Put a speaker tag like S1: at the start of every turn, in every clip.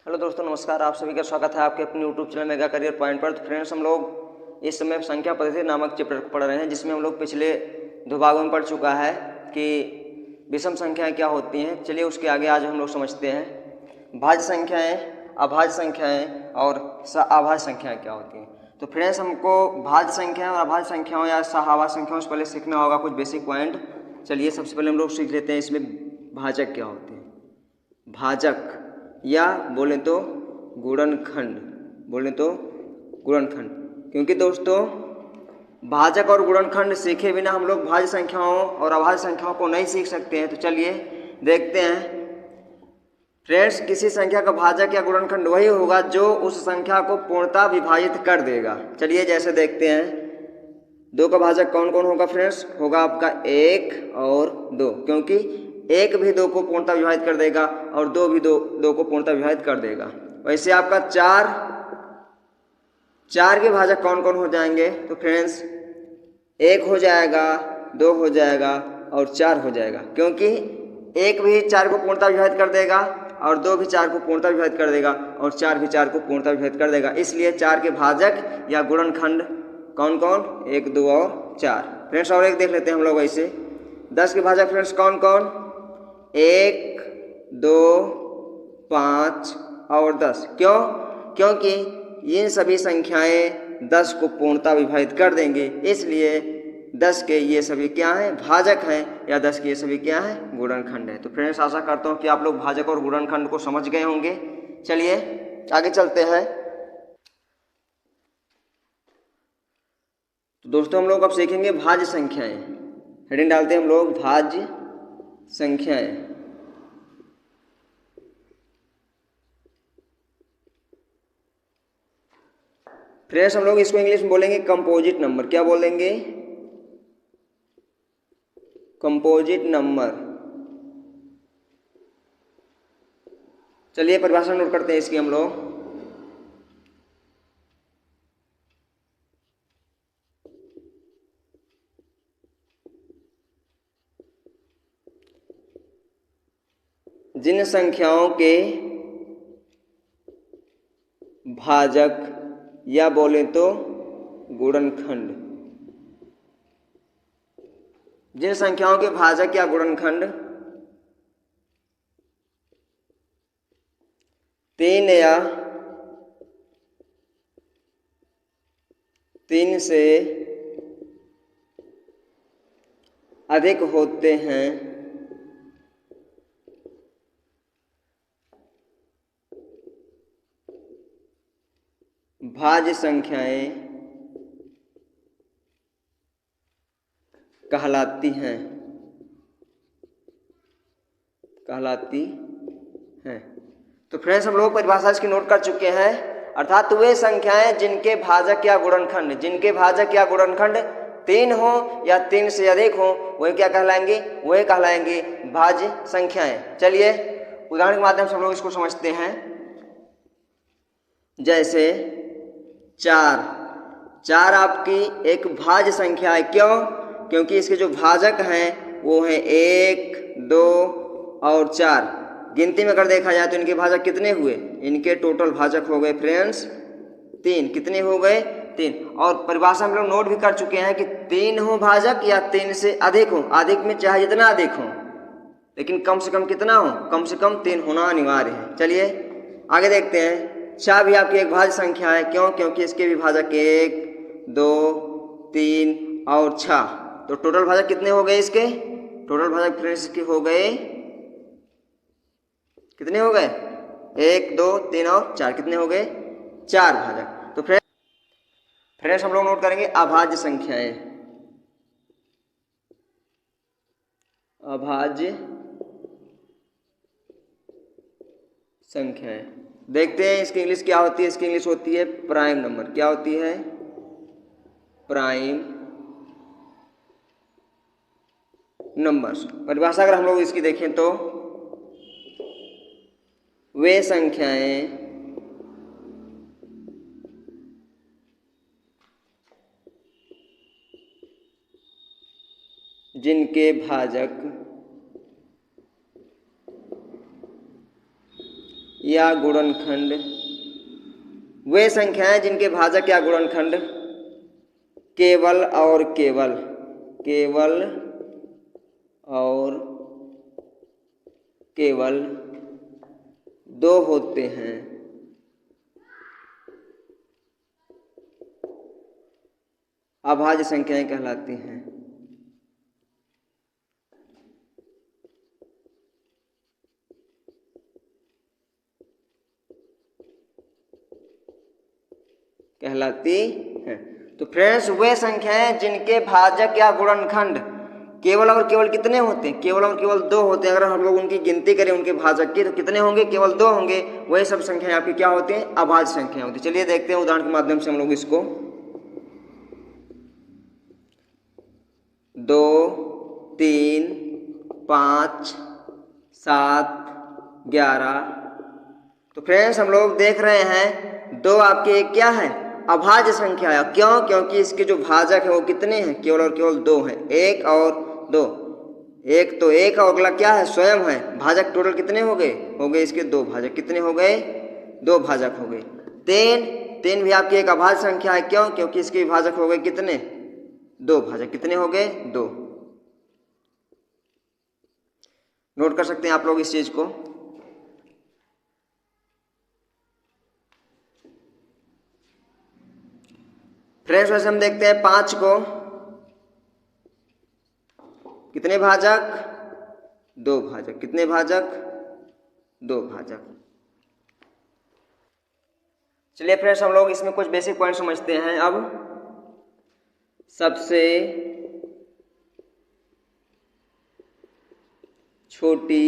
S1: Hello दोस्तों, नमस्कार। आप सभी का स्वागत है आपके अपने YouTube channel mega career point पर। तो फ्रेंड्स, हम लोग इस समय संख्या पद्धति नामक चैप्टर को पढ़ रहे हैं, जिसमें हम लोग पिछले 2 भागों में पढ़ चुका है कि विषम संख्याएं क्या होती हैं। चलिए उसके आगे आज हम लोग समझते हैं भाज्य संख्याएं, अभाज्य संख्याएं और अभाज्य संख्याएं क्या होती हैं। तो फ्रेंड्स, हमको भाज्य संख्याएं और अभाज्य संख्याओं या अभाज्य संख्याओं से पहले सीखना होगा कुछ बेसिक पॉइंट। चलिए सबसे पहले हम लोग सीख लेते हैं इसमें भाजक क्या होते हैं। भाजक या बोलें तो गुणनखंड, क्योंकि दोस्तों भाजक और गुणनखंड सीखे बिना हम लोग भाज्य संख्याओं और अभाज्य संख्याओं को नहीं सीख सकते हैं। तो चलिए देखते हैं फ्रेंड्स, किसी संख्या का भाजक या गुणनखंड वही होगा जो उस संख्या को पूर्णतः विभाजित कर देगा। चलिए जैसे देखते हैं, 2 का भाजक कौन कौन होगा फ्रेंड्स? होगा आपका 1 और 2, क्योंकि 1 भी 2 को पूर्णतः विभाजित कर देगा और 2 भी 2 को पूर्णतः विभाजित कर देगा। वैसे आपका 4 के भाजक कौन कौन हो जाएंगे? तो फ्रेंड्स 1 हो जाएगा, 2 हो जाएगा और 4 हो जाएगा, क्योंकि 1 भी 4 को पूर्णतः विभाजित कर देगा और 2 भी 4 को पूर्णतः विभाजित कर देगा और 4 भी 4 को पूर्णतः विभाजित कर देगा। इसलिए 4 के भाजक या गुणनखंड कौन कौन? 1, 2 और 4। फ्रेंड्स और एक देख लेते हैं हम लोग। वैसे 10 के भाजक फ्रेंड्स कौन कौन? 1, 2, 5 और 10। क्यों? क्योंकि ये सभी संख्याएं 10 को पूर्णतः विभाजित कर देंगे, इसलिए 10 के ये सभी क्या हैं? भाजक हैं, या 10 के ये सभी क्या हैं? गुणनखंड है। तो फ्रेंड्स आशा करता हूँ कि आप लोग भाजक और गुणनखंड को समझ गए होंगे। चलिए आगे चलते हैं। तो दोस्तों हम लोग अब सीखेंगे भाज्य संख्याएं। हेडिंग डालते हैं हम लोग भाज्य संख्याएं। फ्रेंड्स हम लोग इसको इंग्लिश में बोलेंगे कंपोजिट नंबर। क्या बोलेंगे? Composite number. चलिए परिभाषा नोट करते हैं इसकी हम लोग। जिन संख्याओं के भाजक या बोले तो गुणनखंड, जिन संख्याओं के भाजक या गुणनखंड 3 या 3 से अधिक होते हैं, भाज्य संख्याएं कहलाती हैं। तो फ्रेंड्स हम लोग परिभाषा इसकी नोट कर चुके हैं, अर्थात वे संख्याएं जिनके भाजक या गुणनखंड 3 हो या 3 से अधिक हो, वही क्या कहलाएंगे? वही कहलाएंगे भाज्य संख्याएं। चलिए उदाहरण के माध्यम से हम लोग इसको समझते हैं। जैसे 4 आपकी एक भाज्य संख्या है। क्यों? क्योंकि इसके जो भाजक हैं वो हैं 1, 2 और 4। गिनती में अगर देखा जाए तो इनके भाजक कितने हुए? इनके टोटल भाजक हो गए फ्रेंड्स 3। कितने हो गए? 3। और परिभाषा हम लोग नोट भी कर चुके हैं कि 3 हो भाजक या 3 से अधिक हो। अधिक में चाहे जितना अधिक हो, लेकिन कम से कम कितना हो? कम से कम 3 होना अनिवार्य है। चलिए आगे देखते हैं। 6 भी आपकी एक भाज्य संख्या है। क्यों? क्योंकि इसके भी भाजक 1, 2, 3 और 6। तो टोटल भाजक कितने हो गए इसके? टोटल भाजक फ्रेंड्स के हो गए, कितने हो गए? 1, 2, 3 और 4। कितने हो गए? 4 भाजक। तो फ्रेंड्स हम लोग नोट करेंगे अभाज्य संख्याएं। अभाज्य संख्याएं देखते हैं इसकी इंग्लिश क्या होती है। इसकी इंग्लिश होती है प्राइम नंबर। क्या होती है? Prime numbers. परिभाषा अगर हम लोग इसकी देखें तो वे संख्याएं जिनके भाजक या गुणनखंड वे संख्याएं जिनके भाजक या गुणनखंड केवल और केवल दो होते हैं। अभाज्य संख्याएं कहलाती हैं। तो फ्रेंड्स वे संख्याएं जिनके भाजक या गुणनखंड केवल और केवल कितने होते हैं? केवल और केवल दो होते हैं। अगर हम लोग उनकी गिनती करें उनके भाजक की तो कितने होंगे? केवल दो होंगे। वही सब संख्याएं आपकी क्या होती हैं? अभाज्य संख्याएं होती हैं। चलिए देखते हैं उदाहरण के माध्यम से हम लोग इसको। 2, 3, 5, 7, 11। तो फ्रेंड्स हम लोग देख रहे हैं दो आपके एक क्या है? अभाज्य संख्या है। क्यों? क्योंकि इसके जो भाजक है वो कितने हैं? केवल और केवल दो हैं, एक और दो। एक तो एक और अगला क्या है? स्वयं है। भाजक टोटल कितने हो गए? हो गए इसके दो भाजक। कितने हो गए? दो भाजक हो गए। 3 भी आपकी एक अभाज्य संख्या है। क्यों? क्योंकि इसके भाजक हो गए कितने? दो भाजक। कितने हो गए? दो। नोट कर सकते हैं आप लोग इस चीज को। फ्रेंड्स वैसे हम देखते हैं 5 को कितने भाजक? दो भाजक। कितने भाजक? दो भाजक। चलिए फ्रेंड्स हम लोग इसमें कुछ बेसिक पॉइंट समझते हैं। अब सबसे छोटी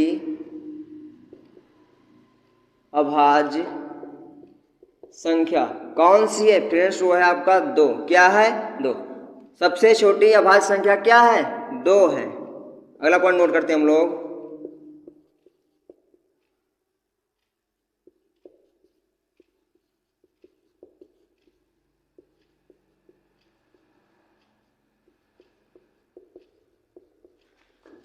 S1: अभाज्य संख्या कौन सी है? फ्रेंड्स वो है आपका दो। क्या है? दो। सबसे छोटी अभाज्य संख्या क्या है? दो है। अगला पॉइंट नोट करते हैं हम लोग।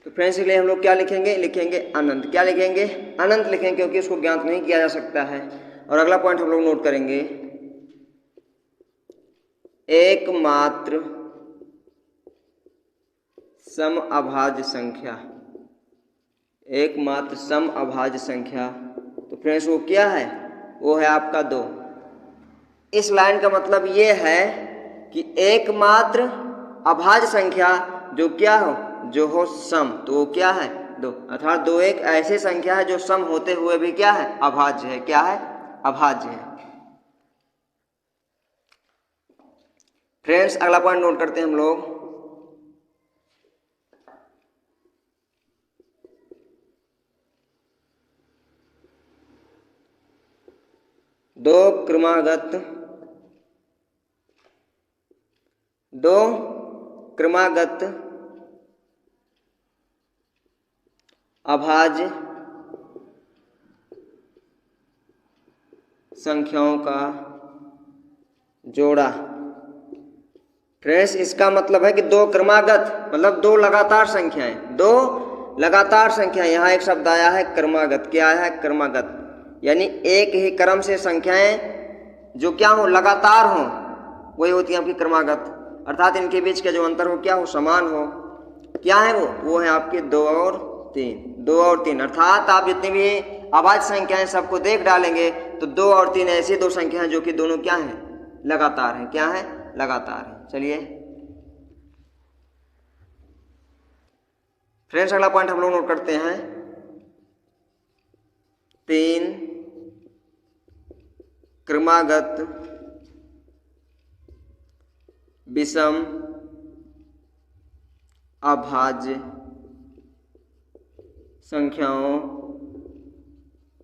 S1: तो फ्रेंड्स के लिए हम लोग क्या लिखेंगे? लिखेंगे अनंत। क्या लिखेंगे? अनंत लिखेंगे, क्योंकि उसको ज्ञात नहीं किया जा सकता है। और अगला पॉइंट हम लोग नोट करेंगे एकमात्र सम अभाज्य संख्या। एकमात्र सम अभाज्य संख्या। तो फ्रेंड्स वो क्या है? वो है आपका दो। इस लाइन का मतलब ये है कि एकमात्र अभाज्य संख्या जो क्या हो? जो हो सम। तो वो क्या है? दो। अर्थात दो एक ऐसी संख्या है जो सम होते हुए भी क्या है? अभाज्य है। क्या है? अभाज्य है। फ्रेंड्स अगला पॉइंट नोट करते हैं हम लोग। दो क्रमागत अभाज्य संख्याओं का जोड़ा। फ्रेंड्स इसका मतलब है कि दो क्रमागत मतलब दो लगातार संख्याएं। दो लगातार संख्याएं। यहाँ एक शब्द आया है क्रमागत। क्या आया है? क्रमागत। यानी एक ही क्रम से संख्याएं जो क्या हो? लगातार हो, वही होती है आपकी क्रमागत। अर्थात इनके बीच का जो अंतर हो क्या हो? समान हो। क्या है वो? वो है आपके 2 और 3। 2 और 3 अर्थात आप जितनी भी अभाज्य संख्याएं सबको देख डालेंगे तो 2 और 3 ऐसी दो संख्याएं जो कि दोनों क्या हैं? लगातार हैं। क्या है? लगातार है। चलिए फ्रेंड्स अगला पॉइंट हम लोग नोट करते हैं। 3 क्रमागत विषम अभाज्य संख्याओं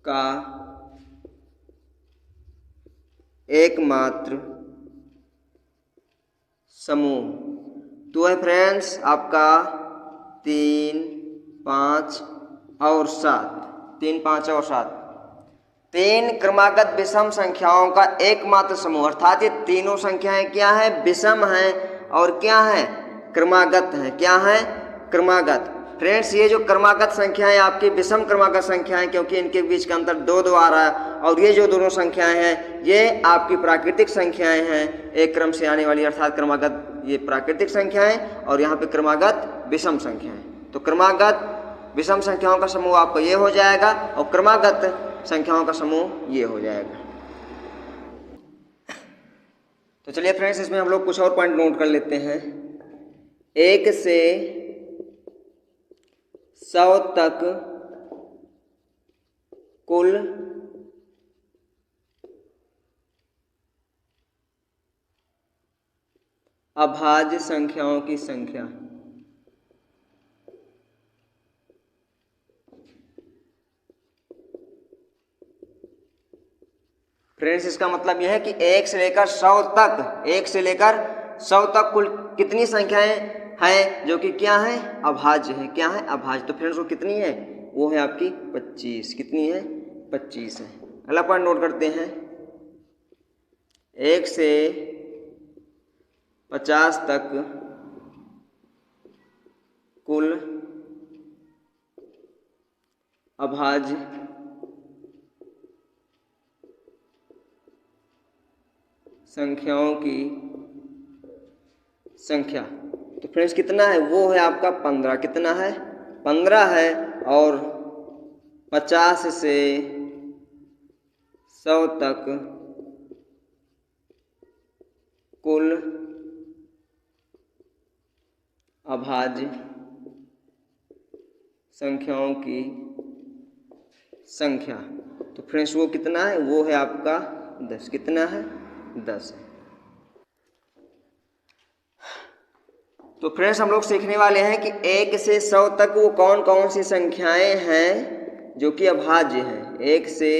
S1: का एकमात्र समूह। तो है फ्रेंड्स आपका 3, 5 और 7। 3, 5 और 7 3 क्रमागत विषम संख्याओं का एकमात्र समूह। अर्थात ये तीनों संख्याएं क्या है? विषम हैं और क्या है? क्रमागत हैं। क्या है? क्रमागत। फ्रेंड्स ये जो क्रमागत संख्याएं आपकी विषम क्रमागत संख्याएं, क्योंकि इनके बीच का अंतर 2 आ रहा है, और ये जो दोनों संख्याएं हैं ये आपकी प्राकृतिक संख्याएं हैं, एक क्रम से आने वाली, अर्थात क्रमागत ये प्राकृतिक संख्याएं और यहाँ पे क्रमागत विषम संख्याएं। तो क्रमागत विषम संख्याओं का समूह आपका ये हो जाएगा और क्रमागत संख्याओं का समूह ये हो जाएगा। तो चलिए फ्रेंड्स इसमें हम लोग कुछ और पॉइंट नोट कर लेते हैं। 1 से 100 तक कुल अभाज्य संख्याओं की संख्या। फ्रेंड्स इसका मतलब यह है कि 1 से लेकर 100 तक, 1 से लेकर 100 तक कुल कितनी संख्याएं हैं जो कि क्या है, अभाज्य है। क्या है, अभाज्य। तो फ्रेंड्स वो कितनी है, वो है आपकी 25। कितनी है, 25 है। अगला पॉइंट नोट करते हैं। 1 से 50 तक कुल अभाज्य संख्याओं की संख्या। तो फ्रेंड्स कितना है, वो है आपका 15। कितना है, 15 है। और 50 से 100 तक कुल अभाज्य संख्याओं की संख्या। तो फ्रेंड्स वो कितना है, वो है आपका 10। कितना है, 10 है। तो फ्रेंड्स हम लोग सीखने वाले हैं कि 1 से 100 तक वो कौन कौन सी संख्याएं हैं जो कि अभाज्य हैं। 1 से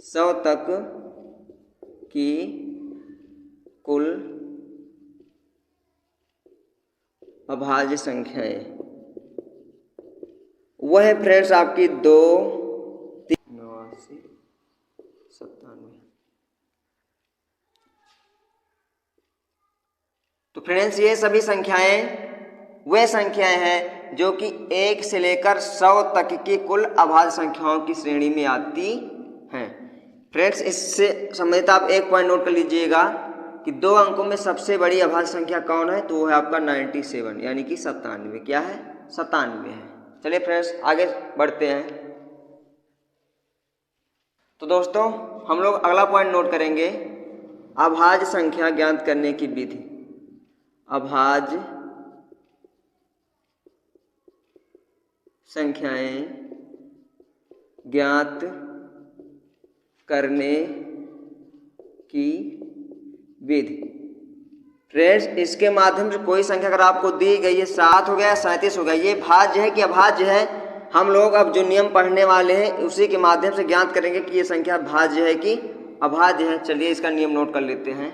S1: 100 तक की कुल अभाज्य संख्याएं, वह है फ्रेंड्स आपकी 2, 3, 89, 97। तो फ्रेंड्स ये सभी संख्याएं वे संख्याएं हैं जो कि 1 से लेकर 100 तक की कुल अभाज्य संख्याओं की श्रेणी में आती हैं। फ्रेंड्स इससे संबंधित आप एक पॉइंट नोट कर लीजिएगा कि 2 अंकों में सबसे बड़ी अभाज्य संख्या कौन है, तो वो है आपका 97 यानी कि 97। क्या है, 97 है। चलिए फ्रेंड्स आगे बढ़ते हैं। तो दोस्तों हम लोग अगला पॉइंट नोट करेंगे, अभाज्य संख्या ज्ञात करने की विधि। अभाज्य संख्याएं ज्ञात करने की विधि। फ्रेंड्स इसके माध्यम से कोई संख्या अगर आपको दी गई है, 7 हो गया, 37 हो गया, ये भाज्य है कि अभाज्य है, हम लोग अब जो नियम पढ़ने वाले हैं उसी के माध्यम से ज्ञात करेंगे कि ये संख्या भाज्य है कि अभाज्य है। चलिए इसका नियम नोट कर लेते हैं।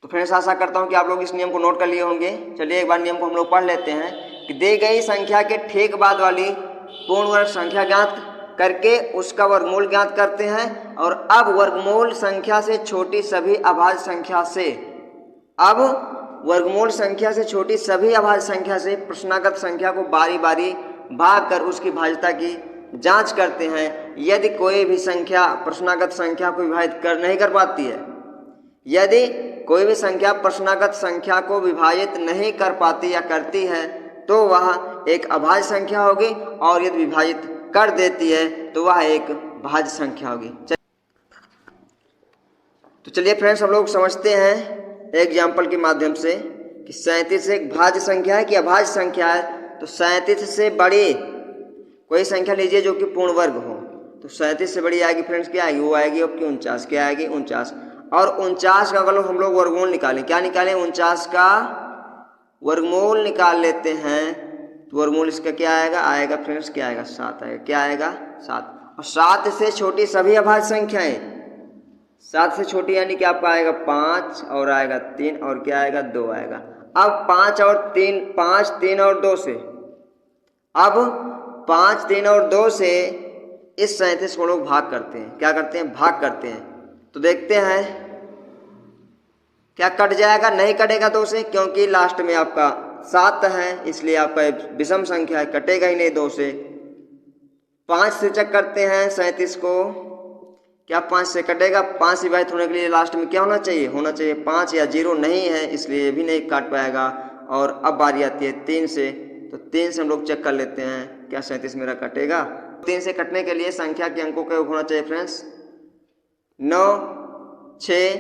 S1: तो फ्रेंड्स आशा करता हूं कि आप लोग इस नियम को नोट कर लिए होंगे। चलिए एक बार नियम को हम लोग पढ़ लेते हैं कि दी गई संख्या के ठीक बाद वाली पूर्ण वर्ग संख्या ज्ञात करके उसका वर्गमूल ज्ञात करते हैं, और अब वर्गमूल संख्या से छोटी सभी अभाज्य संख्या से, अब वर्गमूल संख्या से छोटी सभी अभाज्य संख्या से प्रश्नागत संख्या को बारी बारी भाग कर उसकी भाज्यता की जांच करते हैं। यदि कोई भी संख्या प्रश्नागत संख्या को विभाजित नहीं कर पाती है, यदि कोई भी संख्या प्रश्नागत संख्या को विभाजित नहीं कर पाती या करती है तो वह एक अभाज्य संख्या होगी, और यदि विभाजित कर देती है तो वह एक भाज्य संख्या होगी। तो चलिए फ्रेंड्स हम लोग समझते हैं एग्जाम्पल के माध्यम से कि 37 एक भाज्य संख्या है कि अभाज्य संख्या है। तो 37 से बड़ी कोई संख्या लीजिए जो कि पूर्ण वर्ग हो, तो 37 से बड़ी आएगी फ्रेंड्स, क्या आएगी, वो आएगी आपकी 49। क्या आएगी, 49। और 49 का अगर हम लोग वर्गमूल निकालें, क्या निकालें, 49 का वर्गमूल निकाल लेते हैं तो वर्गमूल इसका क्या आएगा, आएगा फ्रेंड्स क्या आएगा, 7 आएगा। क्या आएगा, 7। और 7 से छोटी सभी अभाज्य संख्याएं, 7 से छोटी यानी कि आपका आएगा 5 और आएगा 3 और क्या आएगा, 2 आएगा। अब 5 और 3, 5, 3 और 2 से, अब 5, 3 और 2 से इस 37 को लोग भाग करते हैं। क्या करते हैं, भाग करते हैं। तो देखते हैं क्या कट जाएगा, नहीं कटेगा 2 से, क्योंकि लास्ट में आपका 7 है, इसलिए आपका विषम संख्या है, कटेगा ही नहीं 2 से। 5 से चेक करते हैं 37 को, क्या 5 से कटेगा, 5 से विभाजित होने के लिए लास्ट में क्या होना चाहिए, होना चाहिए 5 या 0 नहीं है, इसलिए ये भी नहीं काट पाएगा। और अब बारी आती है 3 से, तो 3 से हम लोग चेक कर लेते हैं क्या 37 मेरा कटेगा। 3 से कटने के लिए संख्या के अंकों का योग होना चाहिए फ्रेंड्स 9, 6,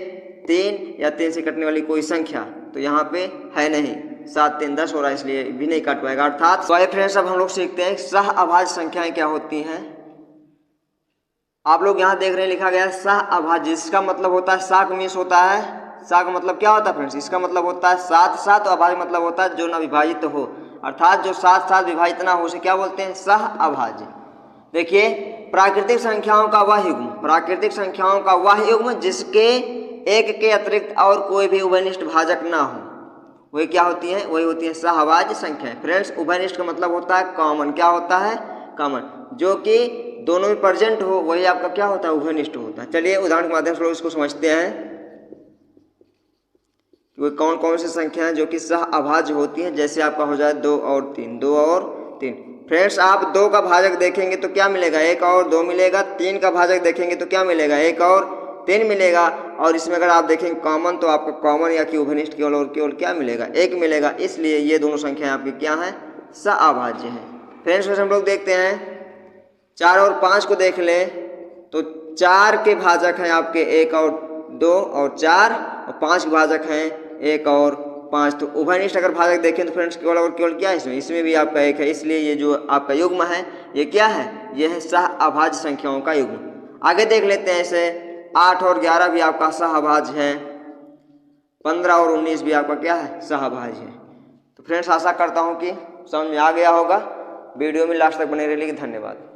S1: 3 या 3 से कटने वाली कोई संख्या, तो यहाँ पे है नहीं, 7, 3, 10 हो रहा है, इसलिए भी नहीं काट पाएगा अर्थात। तो फ्रेंड्स अब हम लोग सीखते हैं सह अभाज्य संख्याएं क्या होती हैं। आप लोग यहाँ देख रहे हैं लिखा गया है सह अभाज्य, जिसका मतलब होता है सा का मिस होता है। सा का मतलब क्या होता है फ्रेंड्स, इसका मतलब होता है 7 7, और अभाज्य मतलब होता है जो न विभाजित हो, अर्थात जो 7 7 विभाजित ना हो उसे क्या बोलते हैं, सह अभाज्य। देखिए प्राकृतिक संख्याओं का वह युग्म, प्राकृतिक संख्याओं का वह युग्म जिसके एक के अतिरिक्त और कोई भी उभयनिष्ठ भाजक ना हो, वही क्या होती है, वही होती है सहअभाज्य संख्या। फ्रेंड्स उभयनिष्ठ का मतलब होता है कॉमन, क्या होता है, कॉमन, जो कि दोनों में प्रेजेंट हो, वही आपका क्या होता है, उभयनिष्ठ होता है। चलिए उदाहरण के माध्यम से लोग इसको समझते हैं कि वे कौन कौन सी संख्या है जो कि सहअभाज्य होती हैं। जैसे आपका हो जाए 2 और 3, 2 और 3। फ्रेंड्स आप 2 का भाजक देखेंगे तो क्या मिलेगा, 1 और 2 मिलेगा। 3 का भाजक देखेंगे तो क्या मिलेगा, 1 और 3 मिलेगा। और इसमें अगर आप देखेंगे कॉमन, तो आपको कॉमन या कि उभयनिष्ठ केवल और केवल क्या मिलेगा, 1 मिलेगा। इसलिए ये दोनों संख्याएं आपकी क्या हैं, सहअभाज्य हैं। फ्रेंड्स हम लोग देखते हैं 4 और 5 को देख लें तो 4 के भाजक हैं आपके 1 और 2 और 4, और 5 के भाजक हैं 1 और 5। तो उभयनिष्ठ अगर भाजक देखें तो फ्रेंड्स केवल और केवल क्या है, इसमें भी आपका 1 है, इसलिए ये जो आपका युग्म है ये क्या है, ये है सहअभाज्य संख्याओं का युग्म। आगे देख लेते हैं इसे 8 और 11 भी आपका सहअभाज्य है, 15 और 19 भी आपका क्या है, सहअभाज्य है। तो फ्रेंड्स आशा करता हूँ कि समझ में आ गया होगा। वीडियो में लास्ट तक बने रहने के लिए धन्यवाद।